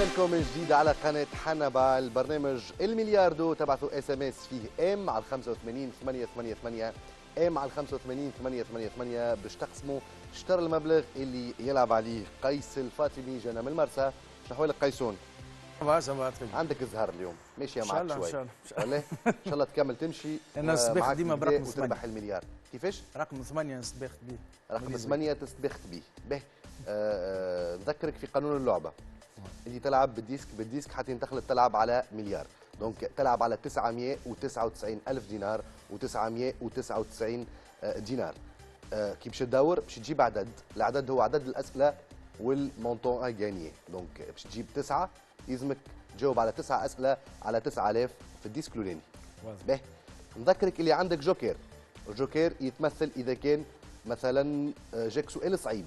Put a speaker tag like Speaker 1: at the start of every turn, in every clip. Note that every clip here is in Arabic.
Speaker 1: لكم من جديد على قناة حنبال. البرنامج الملياردو تبعثوا اس ام اس فيه ام على 85 888 ام على 85 888 باش تقسموا شطر المبلغ اللي يلعب عليه قيس الفاطمي. جانا من المرسى. شنو احوالك قيسون؟ عندك الزهر اليوم ماشيه معك شوي ان شاء الله. ان شاء الله تكمل تمشي.
Speaker 2: انا صبحت ديما برقم 8
Speaker 1: وتربح المليار. كيفاش؟
Speaker 2: رقم 8 استبخت به.
Speaker 1: رقم 8 تستبخت به. به نذكرك في قانون اللعبه. انت تلعب بالديسك حتى تخلط تلعب على مليار. دونك تلعب على 999 ألف دينار و999 دينار. كي باش تدور باش تجيب عدد، العدد هو عدد الأسئلة والمونطون غانيي. دونك باش تجيب 9 يلزمك تجاوب على 9 أسئلة على 9000 في الديسك الأولاني. باهي نذكرك اللي عندك جوكر. الجوكر يتمثل إذا كان مثلا جاك سؤال صعيب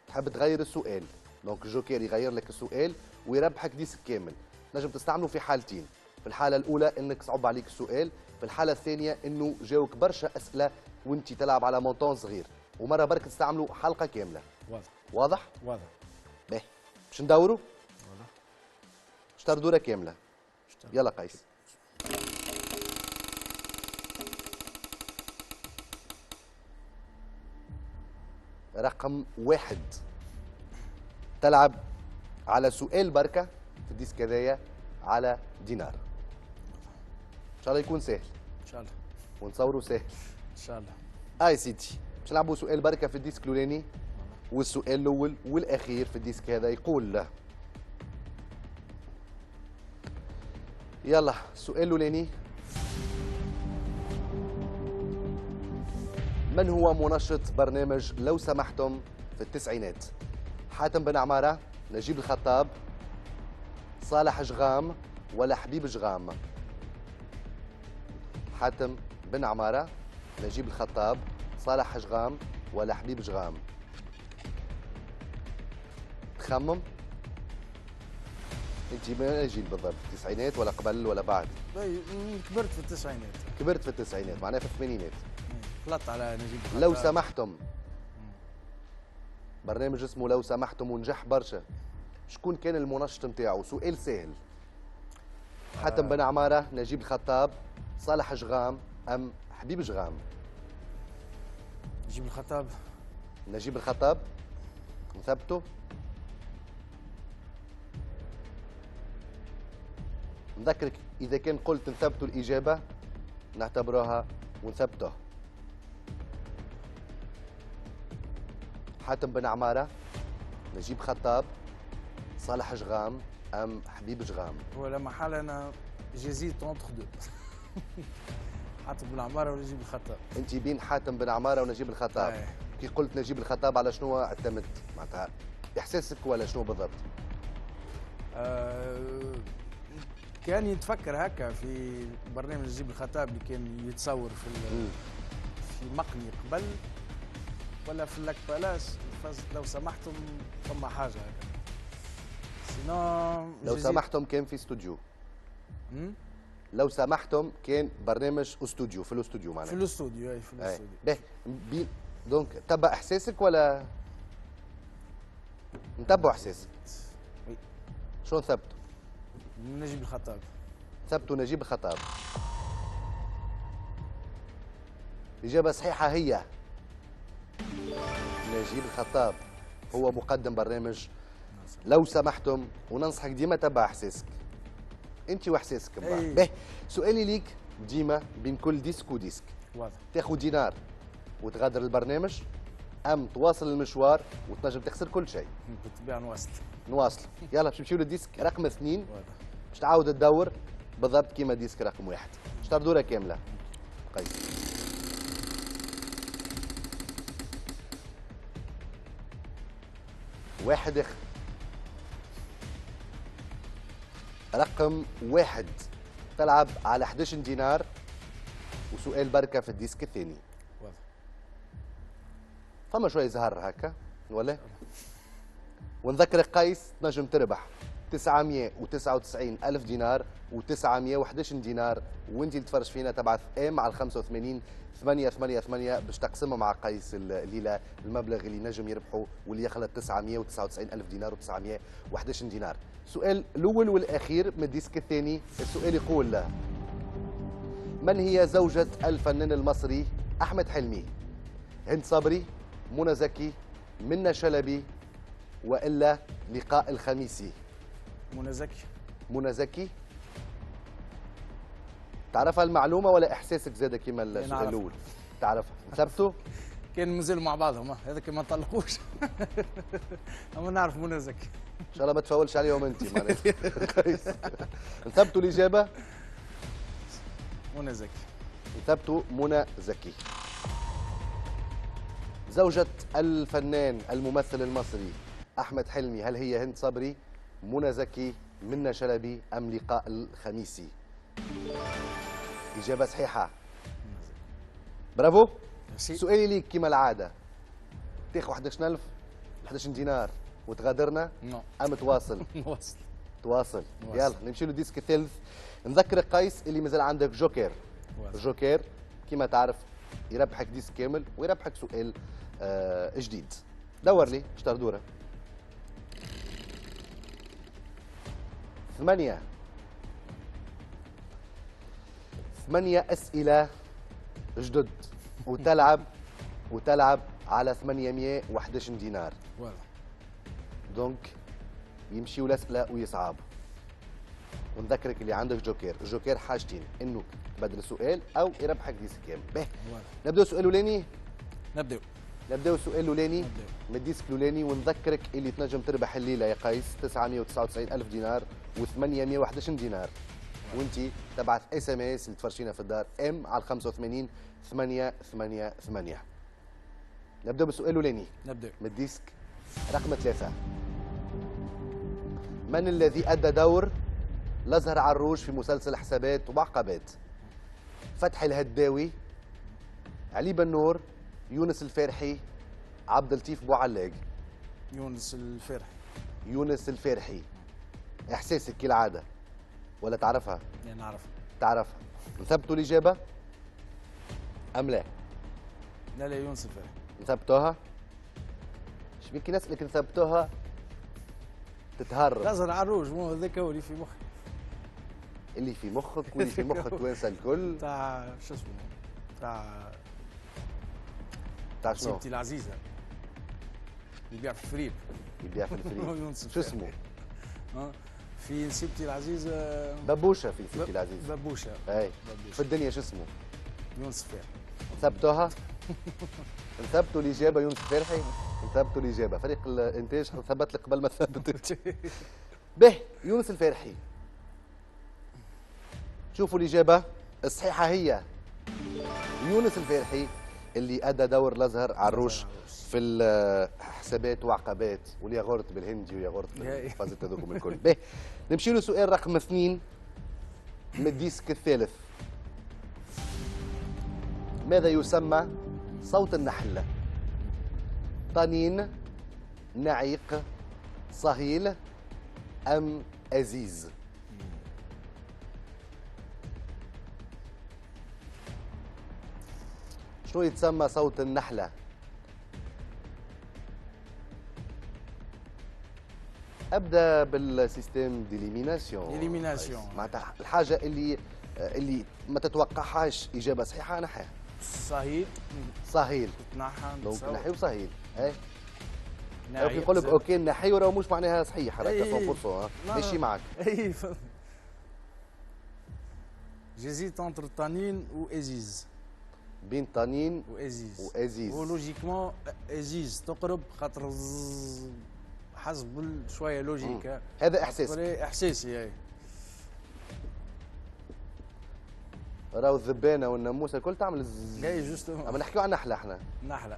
Speaker 1: تحب تغير السؤال، دونك الجوكر يغير لك السؤال ويربحك ديسك كامل. نجم تستعمله في حالتين، في الحالة الأولى أنك صعب عليك السؤال، في الحالة الثانية أنه جاوك برشا أسئلة وأنت تلعب على مونطون صغير، ومرة برك تستعمله حلقة كاملة.
Speaker 2: واضح
Speaker 1: واضح؟
Speaker 2: واضح.
Speaker 1: باهي باش ندوروا؟
Speaker 2: واضح.
Speaker 1: اشتر دورة كاملة. يلا قيس. رقم 1 تلعب على سؤال بركة في الديسك هذايا على دينار. ان شاء الله يكون سهل.
Speaker 2: ان شاء الله.
Speaker 1: ونصوروا سهل.
Speaker 2: ان شاء الله.
Speaker 1: يا سيدي باش نلعبوا سؤال بركة في الديسك الاولاني، والسؤال الاول والاخير في الديسك هذا يقول له. يلا السؤال الاولاني: من هو منشط برنامج لو سمحتم في التسعينات؟ حاتم بن عمارة، نجيب الخطاب، صالح جغام، ولا حبيب جغام؟ حاتم بن عمارة، نجيب الخطاب، صالح جغام، ولا حبيب جغام؟ تخمم؟ انت ما جيل بالضبط؟ التسعينات ولا قبل ولا بعد؟
Speaker 2: كبرت في التسعينات.
Speaker 1: كبرت في التسعينات، معناها في الثمانينات.
Speaker 2: خلطت على نجيب الخطاب.
Speaker 1: لو سمحتم، برنامج اسمه لو سمحتم ونجح برشا. شكون كان المنشط نتاعو؟ سؤال سهل. حاتم بن عمارة، نجيب الخطاب، صالح جغام، أم حبيب جغام؟
Speaker 2: نجيب الخطاب.
Speaker 1: نجيب الخطاب نثبته. نذكرك إذا كان قلت نثبتوا الإجابة نعتبروها ونثبته. حاتم بن عمارة، نجيب خطاب، صالح جغام، أم حبيب جغام؟
Speaker 2: ولا محل أنا جيزيت اونتر دو. حاتم بن عمارة ونجيب الخطاب.
Speaker 1: أنت بين حاتم بن عمارة ونجيب الخطاب. كي قلت نجيب الخطاب على شنو اعتمدت؟ معناتها إحساسك ولا شنو بالضبط؟
Speaker 2: كان يتفكر هكا في برنامج نجيب الخطاب اللي كان يتصور في مقني قبل، ولا في اللاك بالاس. لو سمحتم ثم حاجه هكا. سينو
Speaker 1: لو سمحتم كان في استوديو. لو سمحتم كان برنامج استوديو، في الاستوديو معناها.
Speaker 2: في الاستوديو، اي في الاستوديو.
Speaker 1: باهي دونك تبع احساسك ولا نتبعوا احساسك؟ شلون ثبتوا؟
Speaker 2: نجيب الخطاب.
Speaker 1: ثبتوا نجيب الخطاب. الإجابة الصحيحة هي نجيب الخطاب. هو مقدم برنامج لو سمحتم، وننصحك ديما تبع احساسك انت واحساسك. باهي سؤالي ليك ديما بين كل ديسك وديسك،
Speaker 2: واضح،
Speaker 1: تاخذ دينار وتغادر البرنامج، ام تواصل المشوار وتنجم تخسر كل شيء؟
Speaker 2: بالطبيعه
Speaker 1: نواصل. يلا باش نمشيو للديسك رقم 2. باش تعاود تدور بالضبط كيما ديسك رقم 1. شطر دوره كامله قيس. واحد اخر. رقم 1 تلعب على 11 دينار وسؤال بركه في الديسك الثاني.
Speaker 2: واضح.
Speaker 1: فما شويه زهر هكا ولا؟ ونذكرك قيس تنجم تربح 999 ألف دينار و911 دينار، وانت اللي تفرج فينا تبعث ام على 85 888 باش تقسمها مع قيس الليله المبلغ اللي نجم يربحه واللي يخلط 999 ألف دينار و911 دينار. السؤال الأول والأخير من الديسك الثاني، السؤال يقول: من هي زوجة الفنان المصري أحمد حلمي؟ هند صبري، منى زكي، منى شلبي، وإلا لقاء الخميسي؟
Speaker 2: منى زكي.
Speaker 1: منى زكي. تعرفها المعلومة ولا إحساسك زاد كيما السؤال الأول؟ تعرفها. ثبتوا؟
Speaker 2: كان مازالوا مع بعضهم هذاك ما طلقوش. اما نعرف منى زكي.
Speaker 1: إن شاء الله ما تفولش عليهم أنت معناتها. كويس. ثبتوا الإجابة؟
Speaker 2: منى زكي.
Speaker 1: ثبتوا منى زكي. زوجة الفنان الممثل المصري أحمد حلمي هل هي هند صبري، منى زكي، منى شلبي، أم لقاء الخميسي؟ إجابة صحيحة. برافو. سؤالي ليك كما العادة، تاخذ 11000 11 دينار وتغادرنا أم تواصل؟
Speaker 2: نواصل.
Speaker 1: تواصل. يلا نمشي له الديسك الثالث. نذكرك قيس اللي مازال عندك جوكر. جوكر كما تعرف يربحك ديسك كامل ويربحك سؤال جديد. دور لي اشتر دوره. 8 أسئلة جدد وتلعب على 811 دينار.
Speaker 2: واضح.
Speaker 1: دونك يمشيوا الأسئلة ويصعب. ونذكرك اللي عندك جوكر، الجوكر حاجتين، انه تبدل السؤال او يربحك ديسك كامل. باهي نبداو السؤال الاولاني. نبداو السؤال الاولاني من الديسك الاولاني، ونذكرك اللي تنجم تربح الليله يا قيس 999 الف دينار و811 دينار، وانت تبعث اس ام اس اللي تفرشينا في الدار ام على 85 888. نبداو بالسؤال الاولاني.
Speaker 2: نبداو
Speaker 1: من الديسك رقم 3. من الذي ادى دور الازهر عروش في مسلسل حسابات وعقبات؟ فتحي الهداوي، علي بنور، يونس الفارحي، عبد اللطيف بوعلاق؟
Speaker 2: يونس الفارحي.
Speaker 1: يونس الفارحي. احساسك كالعاده ولا تعرفها؟
Speaker 2: لا نعرفها.
Speaker 1: تعرفها. نثبتوا الاجابه ام لا؟
Speaker 2: لا يونس الفارحي.
Speaker 1: نثبتوها؟ شبيك نسألك نثبتوها تتهرب؟
Speaker 2: الازهر عروج مو هذاك هو اللي في مخي.
Speaker 1: اللي في مخك واللي في مخ التوانسه الكل.
Speaker 2: تاع شو اسمه؟
Speaker 1: تاع شنو؟
Speaker 2: سيبتي العزيزه اللي يبيع في الفريق.
Speaker 1: يبيع في الفريق. شو اسمه؟
Speaker 2: في نسيبتي العزيزه.
Speaker 1: ببوشه في نسيبتي العزيزه.
Speaker 2: ببوشه.
Speaker 1: اي في الدنيا شو اسمه؟
Speaker 2: يونس الفارحي.
Speaker 1: ثبتوها؟ نثبتوا الاجابه يونس الفارحي. نثبتوا الاجابه. فريق الانتاج ثبت لك قبل ما تثبت. به يونس الفارحي. شوفوا الإجابة الصحيحة هي يونس الفارحي اللي أدى دور الأزهر عروش في الحسابات وعقبات والياغورت بالهندي وياغورت بالفازت هذوكم الكل. باهي نمشي له سؤال رقم 2 من الديسك الثالث. ماذا يسمى صوت النحل؟ طنين، نعيق، صهيل، أم أزيز؟ شنو يتسمى صوت النحلة؟ ابدا بالسيستم ديليميناسيون. معناتها الحاجه اللي ما تتوقعهاش اجابه صحيحه نحيها. صهيل
Speaker 2: تنحى
Speaker 1: دونك نحي وصهيل. اي لو يقول لك اوكي نحي وراه مش معناها صحيح هذاك 100% ماشي معك.
Speaker 2: اي جيزيت انتر طنين وازيز.
Speaker 1: بين طنين
Speaker 2: وازيز ولوجيكمون ازيز تقرب خاطر حسب شويه لوجيك.
Speaker 1: هذا احساسك.
Speaker 2: احساسي. اي
Speaker 1: راهو الذبانه والناموسه الكل تعمل
Speaker 2: اي جوست.
Speaker 1: اما نحكيو عن نحله احنا.
Speaker 2: نحله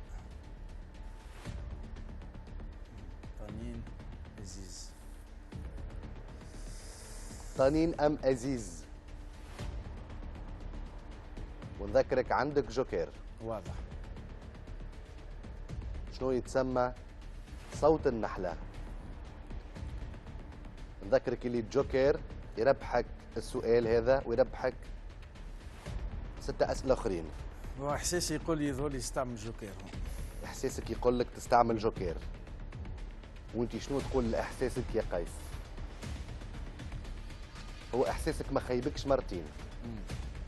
Speaker 2: طنين ازيز.
Speaker 1: طنين ام ازيز؟ ونذكرك عندك جوكر.
Speaker 2: واضح.
Speaker 1: شنو يتسمى صوت النحلة؟ نذكرك اللي الجوكر يربحك السؤال هذا ويربحك 6 أسئلة أخرين.
Speaker 2: واحساسي يقول لي ذولي يستعمل جوكير.
Speaker 1: إحساسك يقول لك تستعمل جوكر، وأنت شنو تقول لإحساسك يا قيس؟ هو إحساسك ما خيبكش مرتين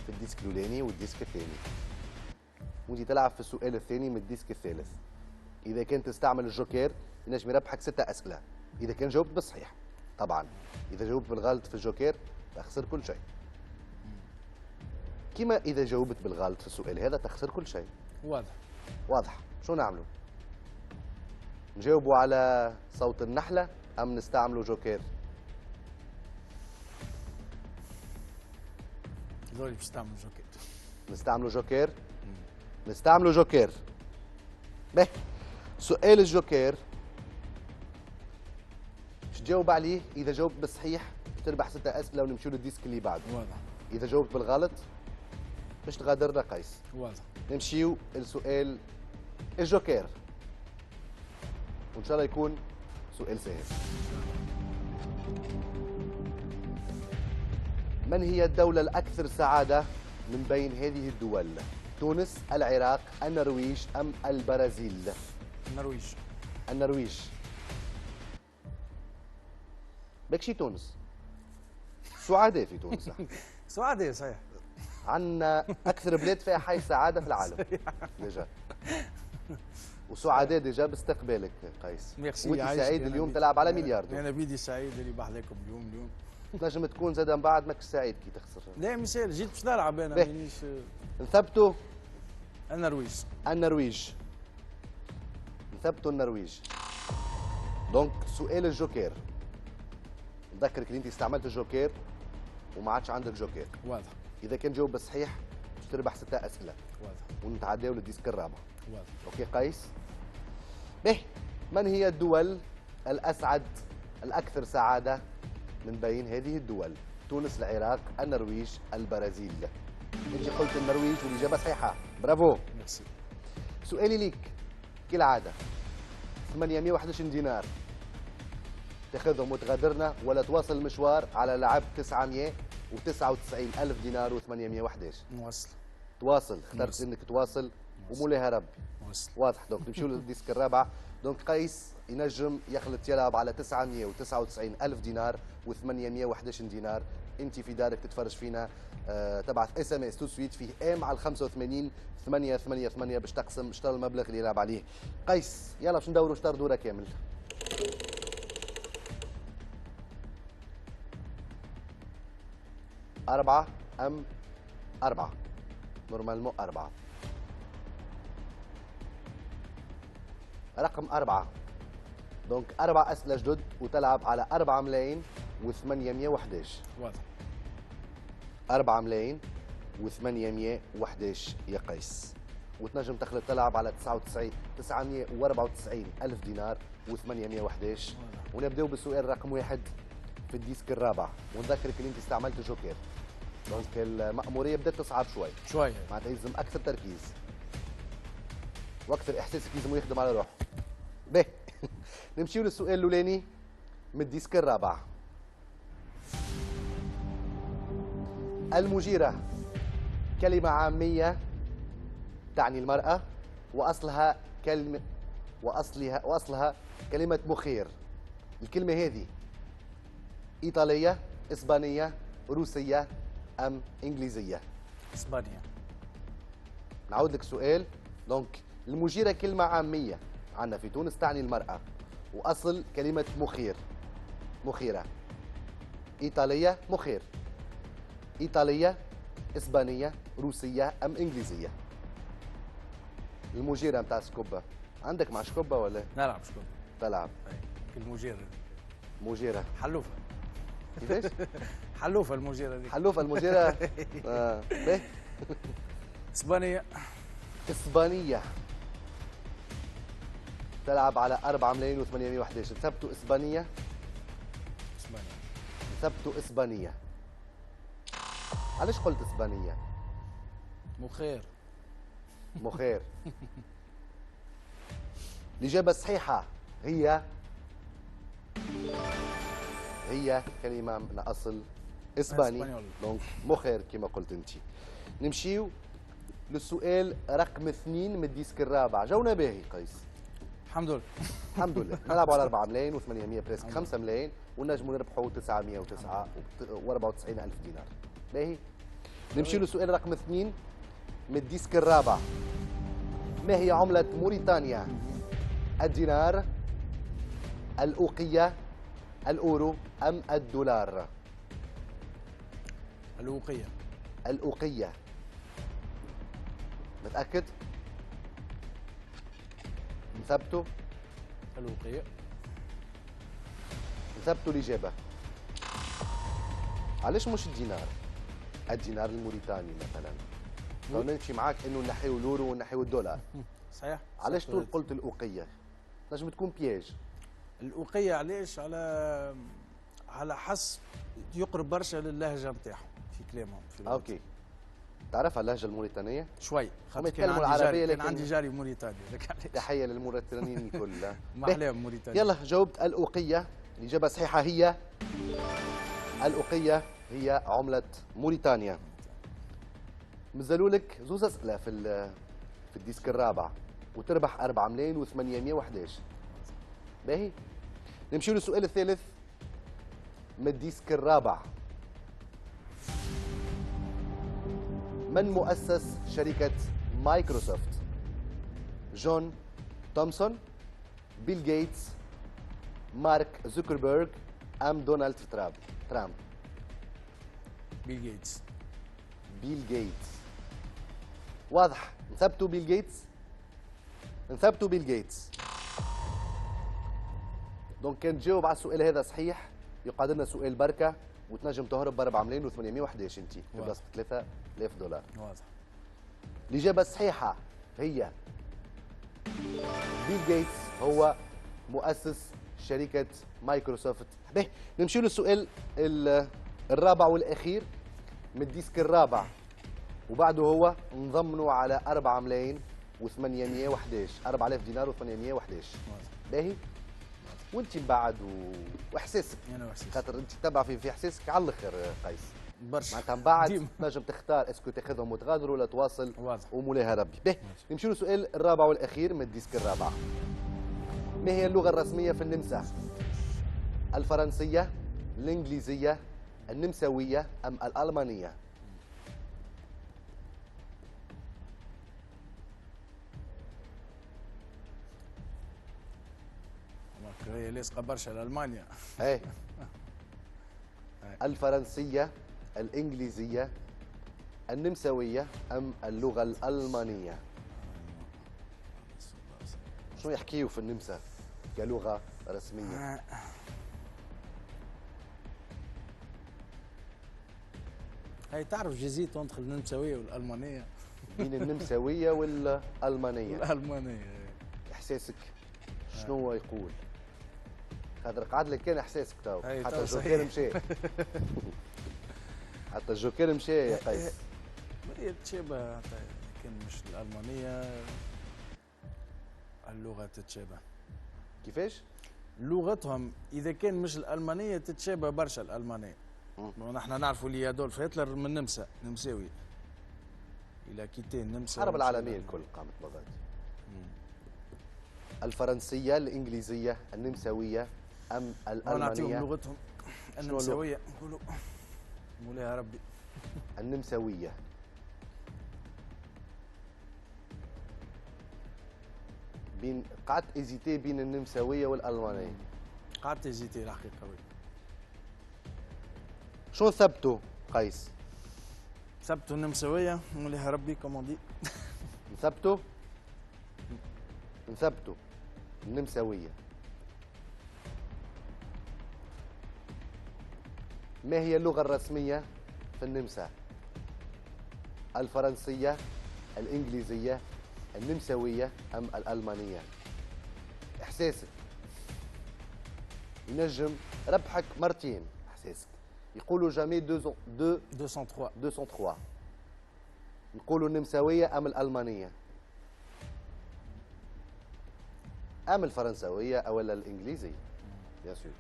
Speaker 1: في الديسك الأولاني والديسك الثاني، وأنت تلعب في السؤال الثاني من الديسك الثالث. إذا كنت تستعمل الجوكر ينجم يربحك 6 أسئلة، إذا كان جاوبت بالصحيح طبعا. إذا جاوبت بالغلط في الجوكر تخسر كل شيء. كما إذا جاوبت بالغلط في السؤال هذا تخسر كل شيء.
Speaker 2: واضح.
Speaker 1: واضح. شو نعملوا؟ نجاوبوا على صوت النحلة أم نستعملوا جوكر؟
Speaker 2: ذولي بيستعملوا جوكير.
Speaker 1: نستعملوا جوكر؟ نستعملوا جوكر. به سؤال الجوكر باش تجاوب عليه، إذا جاوبت بالصحيح تربح 6 أسئلة ونمشيو للديسك اللي بعده.
Speaker 2: واضح.
Speaker 1: إذا جاوبت بالغلط باش تغادرنا قيس.
Speaker 2: واضح.
Speaker 1: نمشيو لسؤال الجوكر، وإن شاء الله يكون سؤال سهل. من هي الدولة الأكثر سعادة من بين هذه الدول؟ تونس، العراق، النرويج أم البرازيل؟
Speaker 2: النرويج.
Speaker 1: النرويج. بكشي تونس. سعداء في تونس.
Speaker 2: سعداء صحيح.
Speaker 1: عندنا أكثر بلاد فيها حي سعادة في العالم. ديجا. وسعداء ديجا باستقبالك قيس.
Speaker 2: ميرسي.
Speaker 1: وانت سعيد اليوم تلعب على مليار دولار.
Speaker 2: انا بيدي سعيد اللي بحذاكم اليوم.
Speaker 1: تنجم تكون زاد من بعد ماكش سعيد كي تخسر.
Speaker 2: لا مثال جيت باش نلعب انا مانيش.
Speaker 1: نثبتوا
Speaker 2: النرويج.
Speaker 1: النرويج. نثبتوا النرويج. دونك سؤال الجوكر، نذكرك اللي انت استعملت الجوكر وما عادش عندك جوكر.
Speaker 2: واضح.
Speaker 1: اذا كان جاوب صحيح باش تربح 6 اسئله.
Speaker 2: واضح.
Speaker 1: ونتعداو للديسك الرابع.
Speaker 2: واضح.
Speaker 1: اوكي قيس؟ به من هي الدول الاسعد الاكثر سعاده من بين هذه الدول؟ تونس، العراق، النرويج، البرازيل. انت قلت النرويج والاجابه صحيحه، برافو.
Speaker 2: ميرسي.
Speaker 1: سؤالي ليك كالعاده، 811 دينار تاخذهم وتغادرنا ولا تواصل المشوار على لعب 999 ألف دينار و811؟
Speaker 2: نوصل.
Speaker 1: تواصل. اخترت انك تواصل ومولاها ربي.
Speaker 2: نوصل.
Speaker 1: واضح. دونك نمشيو للديسك الرابع. دونك قيس ينجم يخلط يلعب على 999 ألف دينار و811 دينار. انت في دارك تتفرج فينا، تبعث اس ام اس تو سويت فيه ام على 85 888 باش تقسم شطر المبلغ اللي يلعب عليه. قيس يلا باش ندوروا شطر دوره كامل. 4 أم 4؟ نورمالمون 4. رقم 4. دونك 4 أسئلة جدد وتلعب على 4 ملايين و811.
Speaker 2: واضح.
Speaker 1: 4 ملايين و811 يا قيس. وتنجم تخلط تلعب على 994 ألف دينار و811. ونبداو بالسؤال رقم 1 في الديسك الرابع، ونذكرك اللي انت استعملت جوكر. دونك المأمورية بدات تصعب شوي معناتها يلزم أكثر تركيز وأكثر إحساسك يلزم يخدم على روحه. باهي نمشيو للسؤال الأولاني من الديسك الرابع. المجيرة كلمة عامية تعني المرأة، وأصلها كلمة مخير. الكلمة هذه إيطالية، إسبانية، روسية أم إنجليزية؟
Speaker 2: إسبانيا.
Speaker 1: نعود لك سؤال. دونك المجيرة كلمة عامية عندنا في تونس تعني المرأة، وأصل كلمة مخيرة. إيطالية مخير، إيطالية، إسبانية، روسية أم إنجليزية؟ المجيرة متاع سكوبا عندك مع سكوبا ولا؟
Speaker 2: نلعب سكوبا.
Speaker 1: تلعب
Speaker 2: المجيرة.
Speaker 1: مجيرة
Speaker 2: حلوفة.
Speaker 1: كيفاش؟
Speaker 2: حلوفة المجيرة دي.
Speaker 1: حلوفة المجيرة. باهي.
Speaker 2: إسبانية.
Speaker 1: إسبانية. تلعب على 4 ملايين و811. ثبتوا إسبانية. ثبتوا إسبانية. علاش قلت إسبانية؟ مخير. الإجابة الصحيحة هي هي كلمة من أصل إسباني.
Speaker 2: إسبانيول.
Speaker 1: دونك مخير كما قلت أنت. نمشيو للسؤال رقم 2 من الديسك الرابع. جونا باهي قيس.
Speaker 2: الحمد لله.
Speaker 1: الحمد لله. نلعبوا على 4 ملايين و800 بريسك 5 ملايين ونجموا نربحوا 994 ألف دينار. باهي. نمشي للسؤال رقم 2 من الديسك الرابع. ما هي عملة موريتانيا؟ الدينار، الأوقية، الأورو أم الدولار؟
Speaker 2: الوقية.
Speaker 1: الأوقية. متأكد؟ نثبتوا؟
Speaker 2: الوقية.
Speaker 1: نثبتوا الإجابة. علاش مش الدينار؟ الدينار الموريتاني مثلا. لو نمشي معاك انه نحيو اليورو ونحيو الدولار.
Speaker 2: صحيح.
Speaker 1: علاش طول قلت الأوقية؟ نجم تكون بياج.
Speaker 2: الوقية علاش؟ على حسب يقرب برشا للهجة نتاعهم في كلامهم في لغتهم.
Speaker 1: اوكي. تعرفها اللهجة الموريتانية؟
Speaker 2: شوي.
Speaker 1: هم
Speaker 2: خاطر كان
Speaker 1: يتكلموا
Speaker 2: عندي
Speaker 1: العربية
Speaker 2: جاري، كان
Speaker 1: لكن-
Speaker 2: عندي جاري موريتاني لك علاش.
Speaker 1: تحية للموريتانيين الكل.
Speaker 2: محلاهم موريتانيا.
Speaker 1: يلا جاوبت الأوقية. الإجابة الصحيحة هي الأوقية هي عملة موريتانيا. مازالوا لك زوز أسئلة في الديسك الرابع وتربح 4 ملايين و811. باهي. نمشي للسؤال الثالث من الديسك الرابع. من مؤسس شركة مايكروسوفت؟ جون تومسون، بيل جيتس، مارك زوكربيرغ أم دونالد ترامب؟
Speaker 2: بيل جيتس.
Speaker 1: بيل جيتس. واضح. نثبتوا بيل جيتس. نثبتوا بيل جيتس. دونك كان تجاوب على السؤال هذا صحيح يقعد لنا سؤال بركة وتنجم تهرب ب 4 ملايين و811 انت في بلاصه 3000 دولار.
Speaker 2: واضح.
Speaker 1: الإجابة الصحيحة هي بيل جيتس هو مؤسس شركة مايكروسوفت. به نمشي للسؤال الرابع والأخير من الديسك الرابع وبعده هو نضمنوا على 4 ملايين و811 4000 دينار و811. باهي. وانت بعد واحساسك
Speaker 2: انا واحساسي
Speaker 1: خاطر انت تتبع في احساسك على الاخر قيس.
Speaker 2: برشا
Speaker 1: معناتها من بعد
Speaker 2: ديما.
Speaker 1: تنجم تختار اسكو تاخذهم وتغادر ولا تواصل
Speaker 2: واضح.
Speaker 1: ومولاها ربي. به نمشي للسؤال الرابع والاخير من الديسك الرابع. ما هي اللغه الرسميه في النمسا؟ الفرنسيه، الانجليزيه، النمساويه ام الالمانيه؟
Speaker 2: هي لاصقه برشا لالمانيا.
Speaker 1: ايه. الفرنسيه، الانجليزيه، النمساويه ام اللغه الالمانيه؟ شنو يحكيوا في النمسا كلغه رسميه؟
Speaker 2: هاي تعرف جزيت entre النمساويه والالمانيه.
Speaker 1: بين النمساويه والالمانيه.
Speaker 2: الالمانيه.
Speaker 1: احساسك شنو هو يقول؟ خاطر قعد لك كان احساسك تو
Speaker 2: أي
Speaker 1: حتى
Speaker 2: تو
Speaker 1: الجوكر
Speaker 2: صحيح.
Speaker 1: مشى. حتى الجوكر مشى يا قيس.
Speaker 2: هي تتشابه كان مش الالمانيه اللغه تتشابه.
Speaker 1: كيفاش؟
Speaker 2: لغتهم اذا كان مش الالمانيه تتشابه برشا الالمانيه. ونحن نعرفوا اللي ادولف هتلر من النمسا، نمساوي. الى كيتين النمسا.
Speaker 1: الحرب العالميه الكل قامت بغادي. الفرنسيه، الانجليزيه، النمساويه ام
Speaker 2: نعطيهم
Speaker 1: الالمانيه؟
Speaker 2: لغتهم النمساويه نقولوا مولاها ربي.
Speaker 1: النمساويه. بين قعدت ازيتي بين النمساويه والالمانيه.
Speaker 2: قعدت هزيتي الحقيقه. وي
Speaker 1: شو ثبتوا قيس؟
Speaker 2: ثبتوا النمساويه مولاها ربي كوموندي.
Speaker 1: نثبتوا نثبتوا النمساوية. ما هي اللغة الرسمية في النمسا؟ الفرنسية، الإنجليزية، النمساوية أم الألمانية؟ إحساسك ينجم ربحك مرتين. إحساسك يقولوا جامي 203 نقولوا النمساوية أم الألمانية أم الفرنساوية أو الإنجليزية؟ بيان سور.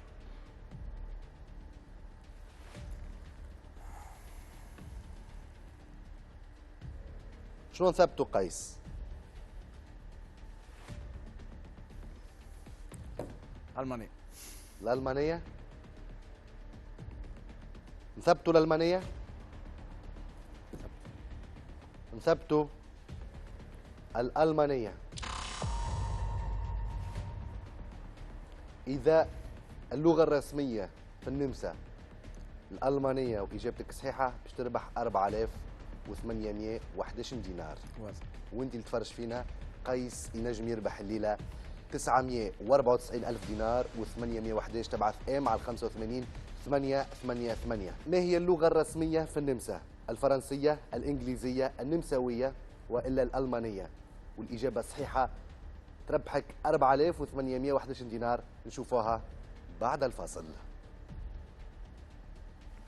Speaker 1: شنو نثبتوا قيس؟
Speaker 2: المانيا.
Speaker 1: الألمانية؟ نثبتوا الألمانية؟ نثبتوا الألمانية. إذا اللغة الرسمية في النمسا الألمانية وإجابتك صحيحة باش تربح 4811 دينار. وانت اللي تفرج فينا قيس ينجم يربح الليلة 994 ألف دينار و811. تبعث ام على 85 888. ما هي اللغة الرسمية في النمسا؟ الفرنسية، الإنجليزية، النمساوية وإلا الألمانية؟ والإجابة الصحيحة تربحك 4811 دينار. نشوفوها بعد الفاصل.